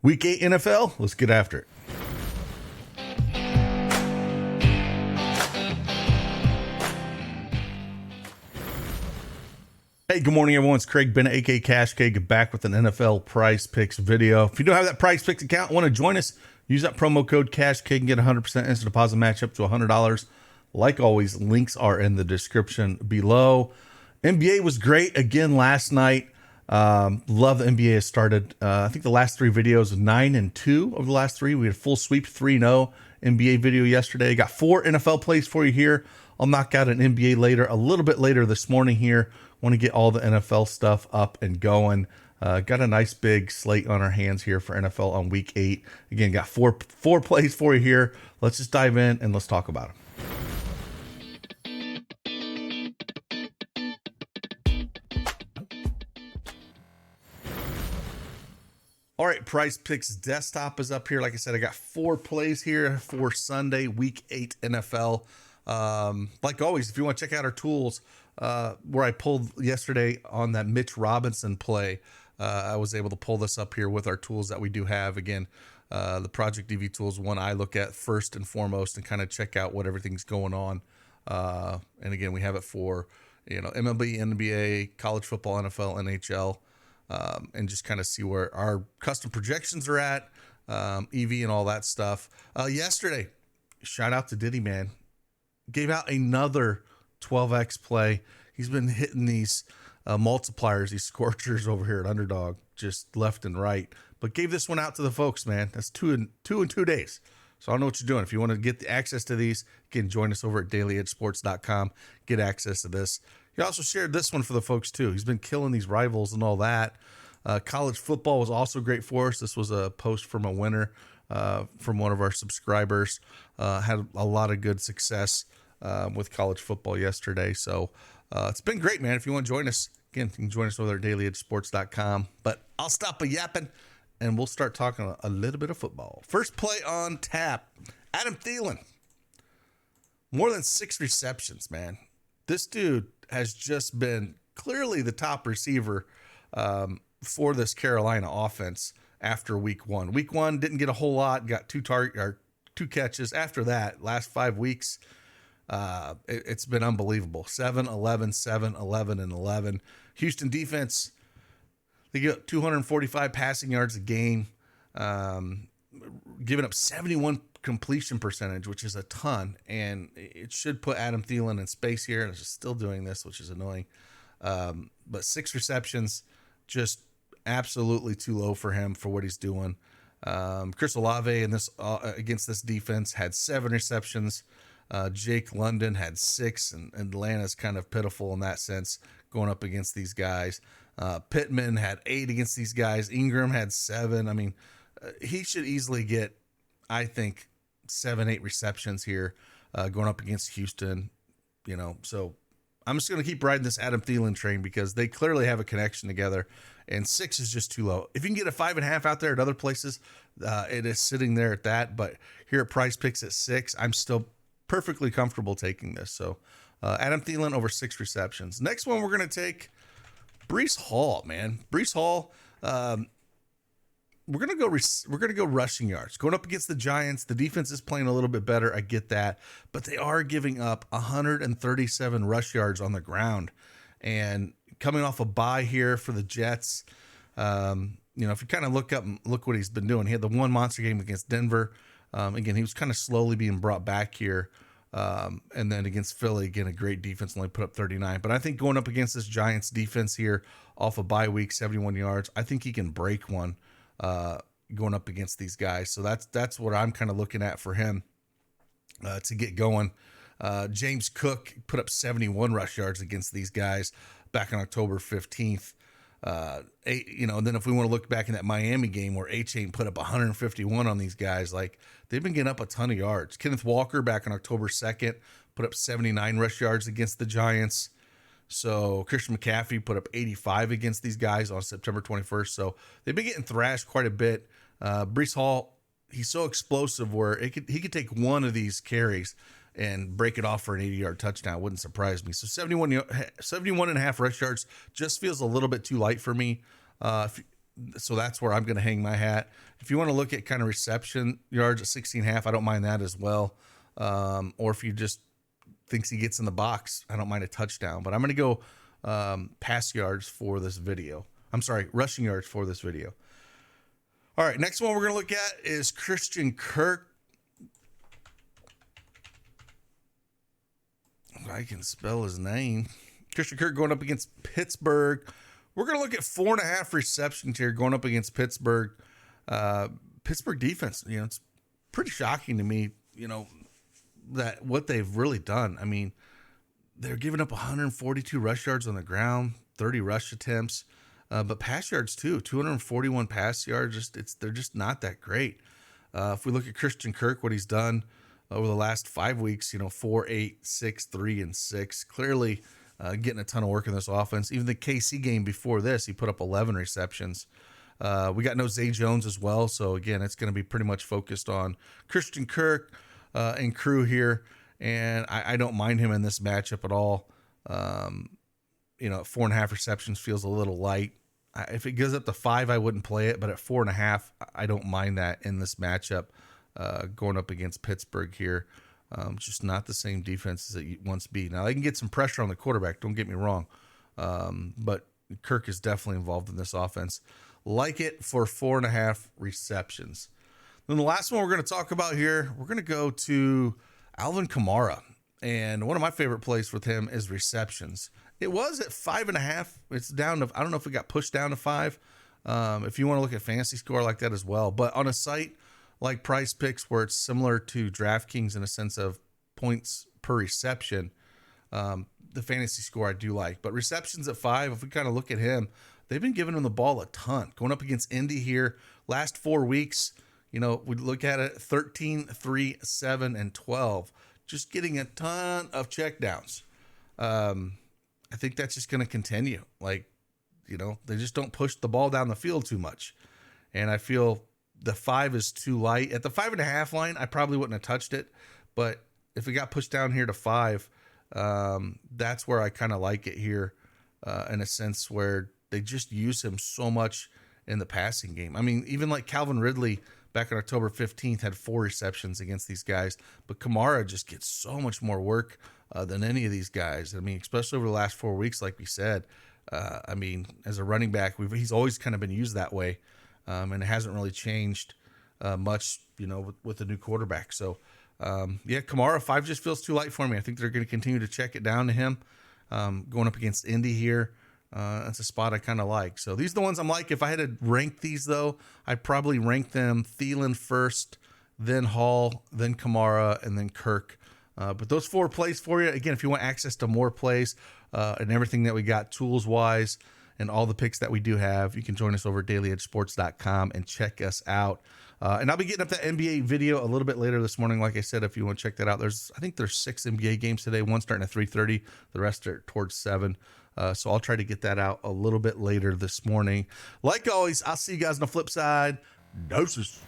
Week 8 NFL, let's get after it. Hey, good morning, everyone. It's Craig Bennett, aka Cash Cake, back with an NFL Prizepicks video. If you don't have that Prizepicks account, want to join us, use that promo code Cash Cake and get 100% instant deposit match up to $100. Like always, links are in the description below. NBA was great again last night. Love the NBA has started. I think the last three videos, 9-2 of the last three. We had a full sweep, 3-0 NBA video yesterday. Got 4 NFL plays for you here. I'll knock out an NBA later, a little bit later this morning here. Want to get all the NFL stuff up and going. Got a nice big slate on our hands here for NFL on week 8. Again, got four plays for you here. Let's just dive in and let's talk about them. All right, Prizepicks desktop is up here. Like I said, I got 4 plays here for Sunday, week 8 NFL. Like always, if you want to check out our tools, where I pulled yesterday on that Mitch Robinson play, I was able to pull this up here with our tools that we do have. Again, the Project DV tools, one I look at first and foremost and kind of check out what everything's going on. And again, we have it for, MLB, NBA, college football, NFL, NHL. And just kind of see where our custom projections are at, EV and all that stuff. Yesterday, shout out to Diddy, man. Gave out another 12x play. He's been hitting these multipliers, these scorchers over here at Underdog, just left and right. But gave this one out to the folks, man. That's two in 2 days. So I don't know what you're doing. If you want to get the access to these, again, join us over at dailyedgesports.com. Get access to this. He also shared this one for the folks too. He's been killing these rivals and all that. College football was also great for us. This was a post from a winner from one of our subscribers. Had a lot of good success with college football yesterday. So it's been great, man. If you want to join us, again, you can join us over at dailyedgesports.com. But I'll stop a yapping and we'll start talking a little bit of football. First play on tap, Adam Thielen. More than 6 receptions, man. This dude has just been clearly the top receiver for this Carolina offense after week 1. Week 1 didn't get a whole lot, got 2 catches. After that, last 5 weeks, it's been unbelievable. 7, 11, 7, 11, and 11. Houston defense, they get 245 passing yards a game, giving up 71 completion percentage, which is a ton, and it should put Adam Thielen in space here, and it's still doing this, which is annoying. But 6 receptions, just absolutely too low for him for what he's doing. Chris Olave in this against this defense had 7 receptions. Jake London had 6, and Atlanta's kind of pitiful in that sense going up against these guys. Pittman had 8 against these guys. Ingram had 7. I mean, he should easily get, I think, 7-8 receptions here going up against Houston, So I'm just going to keep riding this Adam Thielen train because they clearly have a connection together, and 6 is just too low. If you can get a 5.5 out there at other places, it is sitting there at that. But here at Prizepicks at 6, I'm still perfectly comfortable taking this. So Adam Thielen over 6 receptions. Next one we're going to take Bree Hall, man. Bree Hall. We're gonna go rushing yards. Going up against the Giants, the defense is playing a little bit better. I get that, but they are giving up 137 rush yards on the ground, and coming off a bye here for the Jets. If you kind of look what he's been doing. He had the one monster game against Denver. Again, he was kind of slowly being brought back here, and then against Philly, again, a great defense, only put up 39. But I think going up against this Giants defense here, off a bye week, 71 yards, I think he can break one. Going up against these guys. So that's what I'm kind of looking at for him to get going. James Cook put up 71 rush yards against these guys back on October 15th. And then if we want to look back in that Miami game where A-Chain put up 151 on these guys, like they've been getting up a ton of yards. Kenneth Walker back on October 2nd put up 79 rush yards against the Giants. So Christian McCaffrey put up 85 against these guys on September 21st. So they've been getting thrashed quite a bit. Bree Hall, he's so explosive where he could take one of these carries and break it off for an 80-yard touchdown. Wouldn't surprise me. So 71 and a half rush yards just feels a little bit too light for me. So that's where I'm going to hang my hat. If you want to look at kind of reception yards at 16.5, I don't mind that as well. Or if you just thinks he gets in the box, I don't mind a touchdown. But I'm going to go pass yards for this video. I'm sorry, rushing yards for this video. All right, next one we're going to look at is Christian Kirk. If I can spell his name. Christian Kirk going up against Pittsburgh. We're going to look at 4.5 receptions here going up against Pittsburgh. Pittsburgh defense, it's pretty shocking to me, that what they've really done. I mean, they're giving up 142 rush yards on the ground, 30 rush attempts, but pass yards too, 241 pass yards. They're just not that great. If we look at Christian Kirk, what he's done over the last 5 weeks, 4, 8, 6, 3, and 6, clearly getting a ton of work in this offense. Even the KC game before this, he put up 11 receptions. We got no Zay Jones as well. So again, it's going to be pretty much focused on Christian Kirk and crew here. And I don't mind him in this matchup at all. 4.5 receptions feels a little light. If it goes up to 5, I wouldn't play it, but at 4.5, I don't mind that in this matchup going up against Pittsburgh here. Just not the same defense as it once be. Now, they can get some pressure on the quarterback, don't get me wrong. But Kirk is definitely involved in this offense. Like it for 4.5 receptions. Then the last one we're going to talk about here, we're going to go to Alvin Kamara. And one of my favorite plays with him is receptions. It was at 5.5. It's down to, I don't know if it got pushed down to 5. If you want to look at fantasy score like that as well. But on a site like PrizePicks, where it's similar to DraftKings in a sense of points per reception, the fantasy score I do like. But receptions at 5, if we kind of look at him, they've been giving him the ball a ton. Going up against Indy here, last 4 weeks, we look at it 13, 3, 7, and 12. Just getting a ton of checkdowns. I think that's just going to continue. They just don't push the ball down the field too much. And I feel the 5 is too light. At the 5.5 line, I probably wouldn't have touched it. But if it got pushed down here to 5, that's where I kind of like it here in a sense where they just use him so much in the passing game. I mean, even like Calvin Ridley back on October 15th had 4 receptions against these guys. But Kamara just gets so much more work than any of these guys. I mean, especially over the last 4 weeks, like we said. As a running back, he's always kind of been used that way. And it hasn't really changed much, with the new quarterback. So, Kamara, 5 just feels too light for me. I think they're going to continue to check it down to him. Going up against Indy here, that's a spot I kind of like. So these are the ones I'm like. If I had to rank these, though, I'd probably rank them Thielen first, then Hall, then Kamara, and then Kirk. But those 4 plays for you. Again, if you want access to more plays and everything that we got tools-wise, and all the picks that we do have, you can join us over at dailyedgesports.com and check us out. And I'll be getting up that NBA video a little bit later this morning. Like I said, if you want to check that out, I think there's 6 NBA games today. One starting at 3:30, the rest are towards 7. So I'll try to get that out a little bit later this morning. Like always, I'll see you guys on the flip side. Doses.